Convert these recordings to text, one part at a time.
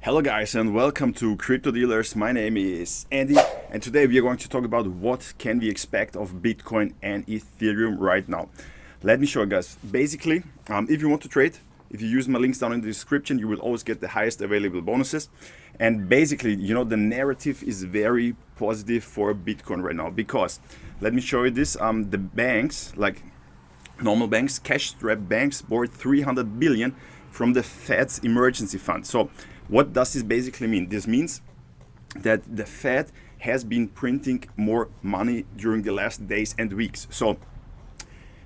Hello guys and welcome to Crypto Dealers. My name is Andy and today we are going to talk about what can we expect of Bitcoin and Ethereum right now. Let me show you guys. Basically, if you want to trade, if you use my links down in the description, you will always get the highest available bonuses. And basically, the narrative is very positive for Bitcoin right now because, let me show you this, the banks, like normal banks, cash-strapped banks, borrowed 300 billion from the Fed's emergency fund. So what does this basically mean? This means that the Fed has been printing more money during the last days and weeks. So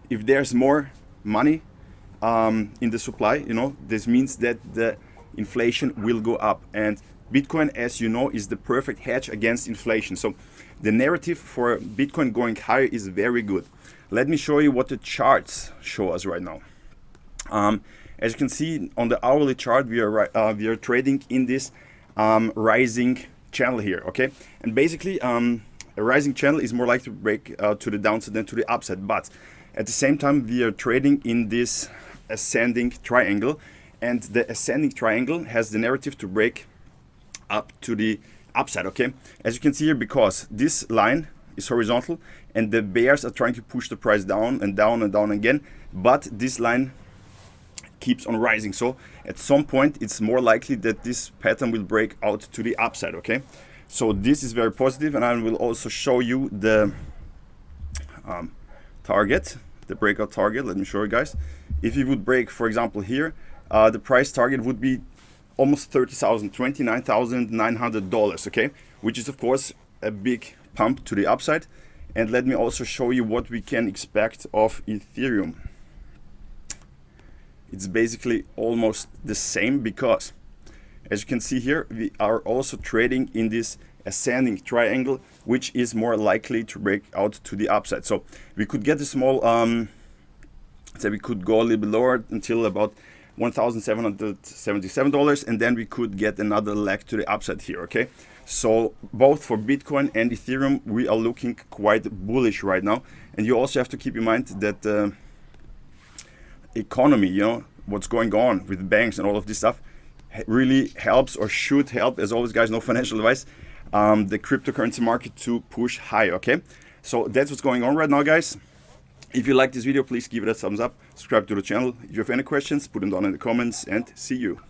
if there's more money in the supply, this means that the inflation will go up. And Bitcoin, as you know, is the perfect hedge against inflation. So the narrative for Bitcoin going higher is very good. Let me show you what the charts show us right now. As you can see on the hourly chart, we are trading in this rising channel here, okay? And basically, a rising channel is more likely to break to the downside than to the upside. But at the same time, we are trading in this ascending triangle, and the ascending triangle has the narrative to break up to the upside, okay? As you can see here, because this line is horizontal, and the bears are trying to push the price down and down and down again, but this line keeps on rising. So at some point it's more likely that this pattern will break out to the upside, okay? So this is very positive, and I will also show you the target, the breakout target. Let me show you guys. If you would break, for example, here, the price target would be almost $30,000, $29,900, okay? Which is of course a big pump to the upside. And let me also show you what we can expect of Ethereum. It's basically almost the same because, as you can see here, we are also trading in this ascending triangle, which is more likely to break out to the upside. So we could get a small, say we could go a little bit lower until about $1,777, and then we could get another leg to the upside here, okay? So both for Bitcoin and Ethereum, we are looking quite bullish right now. And you also have to keep in mind that economy, what's going on with banks and all of this stuff really helps, or should help, as always guys, no financial advice, the cryptocurrency market to push higher, okay? So that's what's going on right now, guys. If you like this video, please give it a thumbs up, subscribe to the channel. If you have any questions, put them down in the comments, and see you.